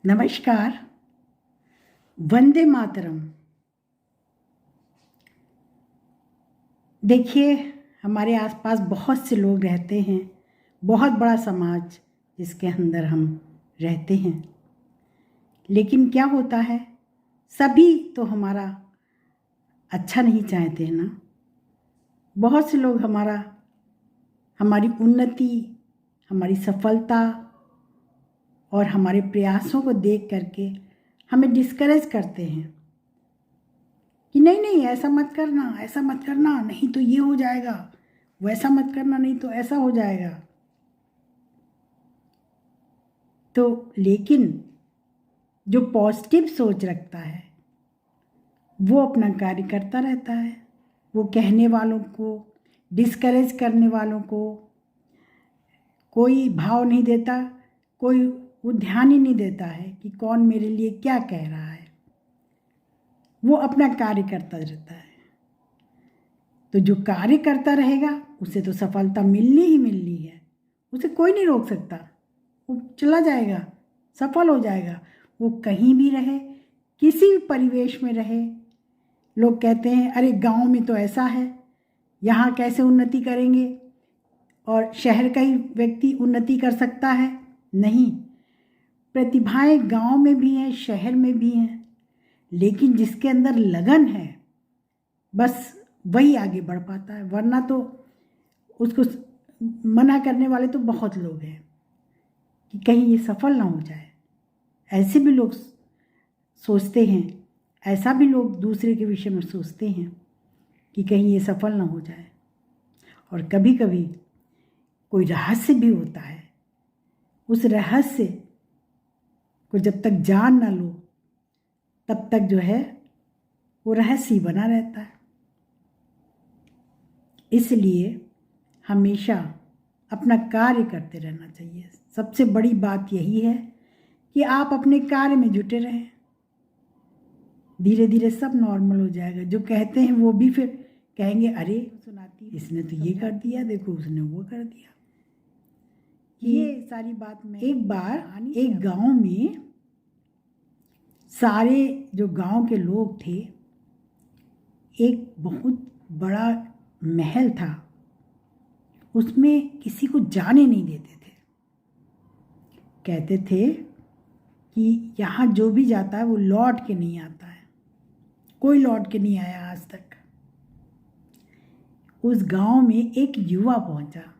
नमस्कार। वंदे मातरम। देखिए, हमारे आसपास बहुत से लोग रहते हैं, बहुत बड़ा समाज जिसके अंदर हम रहते हैं। लेकिन क्या होता है, सभी तो हमारा अच्छा नहीं चाहते हैं ना। बहुत से लोग हमारी उन्नति, हमारी सफलता और हमारे प्रयासों को देख करके हमें डिस्करेज करते हैं कि नहीं नहीं, ऐसा मत करना, ऐसा मत करना, नहीं तो ये हो जाएगा, वैसा मत करना, नहीं तो ऐसा हो जाएगा। तो लेकिन जो पॉजिटिव सोच रखता है वो अपना कार्य करता रहता है। वो कहने वालों को, डिस्करेज करने वालों को कोई भाव नहीं देता, कोई वो ध्यान ही नहीं देता है कि कौन मेरे लिए क्या कह रहा है। वो अपना कार्य करता रहता है। तो जो कार्य करता रहेगा उसे तो सफलता मिलनी ही मिलनी है, उसे कोई नहीं रोक सकता। वो चला जाएगा, सफल हो जाएगा। वो कहीं भी रहे, किसी भी परिवेश में रहे। लोग कहते हैं अरे गांव में तो ऐसा है, यहाँ कैसे उन्नति करेंगे, और शहर का ही व्यक्ति उन्नति कर सकता है। नहीं, प्रतिभाएं गांव में भी हैं, शहर में भी हैं, लेकिन जिसके अंदर लगन है बस वही आगे बढ़ पाता है। वरना तो उसको मना करने वाले तो बहुत लोग हैं कि कहीं ये सफल ना हो जाए। ऐसे भी लोग सोचते हैं, ऐसा भी लोग दूसरे के विषय में सोचते हैं कि कहीं ये सफल ना हो जाए। और कभी कभी कोई रहस्य भी होता है, उस रहस्य को जब तक जान ना लो तब तक जो है वो रहस्य ही बना रहता है। इसलिए हमेशा अपना कार्य करते रहना चाहिए। सबसे बड़ी बात यही है कि आप अपने कार्य में जुटे रहें। धीरे धीरे सब नॉर्मल हो जाएगा। जो कहते हैं वो भी फिर कहेंगे अरे सुनाती, इसने तो ये कर दिया, देखो उसने वो कर दिया। ये सारी बात में एक बार एक गांव में सारे जो गांव के लोग थे, एक बहुत बड़ा महल था, उसमें किसी को जाने नहीं देते थे। कहते थे कि यहाँ जो भी जाता है वो लौट के नहीं आता है। कोई लौट के नहीं आया आज तक। उस गांव में एक युवा पहुंचा।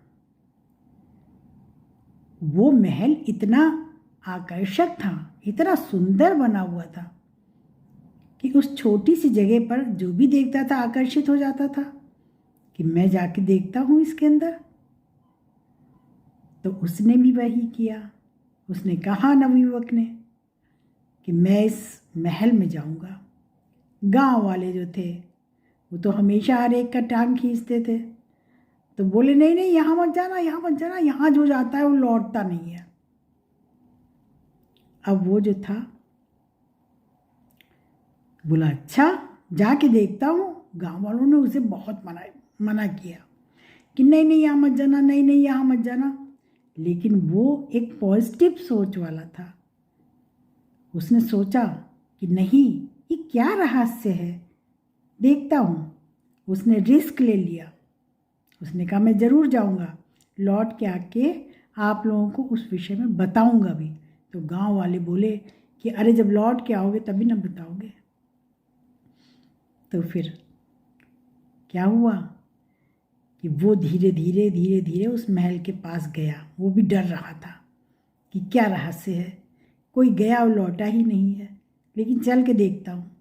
वो महल इतना आकर्षक था, इतना सुंदर बना हुआ था कि उस छोटी सी जगह पर जो भी देखता था आकर्षित हो जाता था कि मैं जाके देखता हूँ इसके अंदर। तो उसने भी वही किया। उसने कहा नवयुवक ने कि मैं इस महल में जाऊंगा। गांव वाले जो थे वो तो हमेशा हर एक का टांग खींचते थे। तो बोले नहीं नहीं, यहाँ मत जाना, यहाँ मत जाना, यहाँ जो जाता है वो लौटता नहीं है। अब वो जो था बोला अच्छा जाके देखता हूँ। गांव वालों ने उसे बहुत मना किया कि नहीं नहीं यहाँ मत जाना, नहीं नहीं यहाँ मत जाना। लेकिन वो एक पॉजिटिव सोच वाला था। उसने सोचा कि नहीं, ये क्या रहस्य है, देखता हूँ। उसने रिस्क ले लिया। उसने कहा मैं ज़रूर जाऊँगा, लौट के आके आप लोगों को उस विषय में बताऊँगा भी। तो गांव वाले बोले कि अरे जब लौट के आओगे तभी ना बताओगे। तो फिर क्या हुआ कि वो धीरे धीरे धीरे धीरे उस महल के पास गया। वो भी डर रहा था कि क्या रहस्य है, कोई गया और लौटा ही नहीं है, लेकिन चल के देखता हूँ।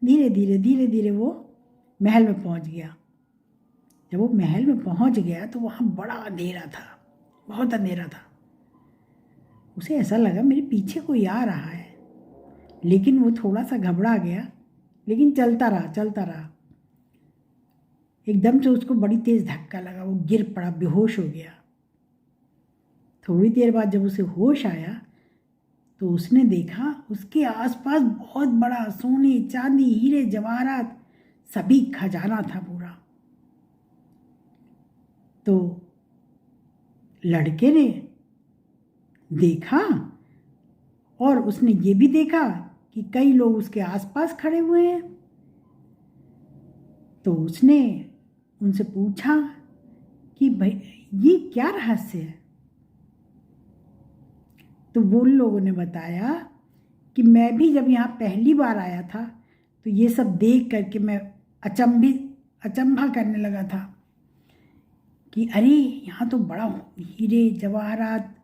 धीरे धीरे धीरे धीरे वो महल में पहुँच गया। जब वो महल में पहुँच गया तो वहाँ बड़ा अंधेरा था, बहुत अंधेरा था। उसे ऐसा लगा मेरे पीछे कोई आ रहा है, लेकिन वो थोड़ा सा घबरा गया, लेकिन चलता रहा चलता रहा। एकदम से उसको बड़ी तेज धक्का लगा, वो गिर पड़ा, बेहोश हो गया। थोड़ी देर बाद जब उसे होश आया तो उसने देखा उसके आसपास बहुत बड़ा सोने चांदी हीरे जवाहरात सभी खजाना था पूरा। तो लड़के ने देखा और उसने ये भी देखा कि कई लोग उसके आसपास खड़े हुए हैं। तो उसने उनसे पूछा कि भाई ये क्या रहस्य है। तो वो लोगों ने बताया कि मैं भी जब यहाँ पहली बार आया था तो ये सब देख करके मैं अचंभा करने लगा था कि अरे यहाँ तो बड़ा हीरे जवाहरात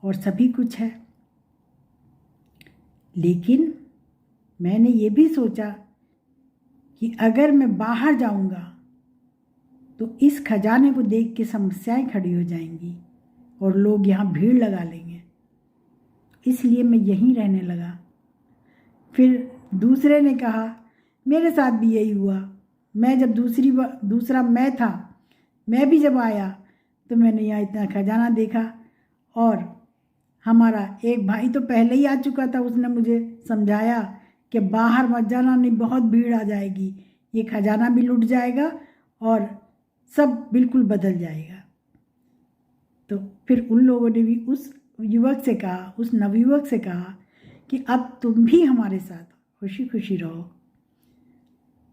और सभी कुछ है। लेकिन मैंने ये भी सोचा कि अगर मैं बाहर जाऊँगा तो इस खजाने को देख के समस्याएं खड़ी हो जाएंगी और लोग यहाँ भीड़ लगा लेंगे, इसलिए मैं यहीं रहने लगा। फिर दूसरे ने कहा मेरे साथ भी यही हुआ। मैं जब दूसरा मैं था, मैं भी जब आया तो मैंने यहाँ इतना खजाना देखा और हमारा एक भाई तो पहले ही आ चुका था, उसने मुझे समझाया कि बाहर मत जाना, नहीं बहुत भीड़ आ जाएगी, ये खजाना भी लुट जाएगा और सब बिल्कुल बदल जाएगा। तो फिर उन लोगों ने भी उस युवक से कहा, उस नवयुवक से कहा कि अब तुम भी हमारे साथ खुशी खुशी रहो,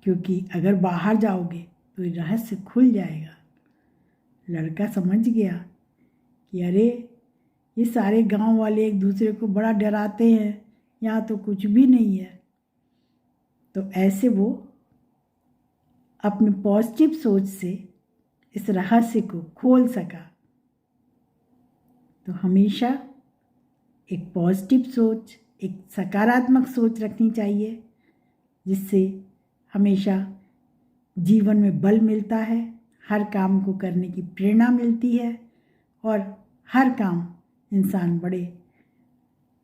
क्योंकि अगर बाहर जाओगे तो ये रहस्य खुल जाएगा। लड़का समझ गया कि अरे ये सारे गांव वाले एक दूसरे को बड़ा डराते हैं, यहाँ तो कुछ भी नहीं है। तो ऐसे वो अपनी पॉजिटिव सोच से इस रहस्य को खोल सका। तो हमेशा एक पॉजिटिव सोच, एक सकारात्मक सोच रखनी चाहिए, जिससे हमेशा जीवन में बल मिलता है, हर काम को करने की प्रेरणा मिलती है और हर काम इंसान बड़े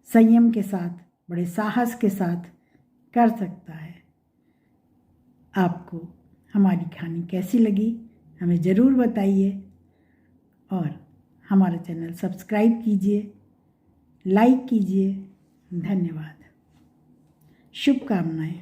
संयम के साथ, बड़े साहस के साथ कर सकता है। आपको हमारी कहानी कैसी लगी हमें ज़रूर बताइए और हमारा चैनल सब्सक्राइब कीजिए, लाइक कीजिए। धन्यवाद, शुभकामनाएं।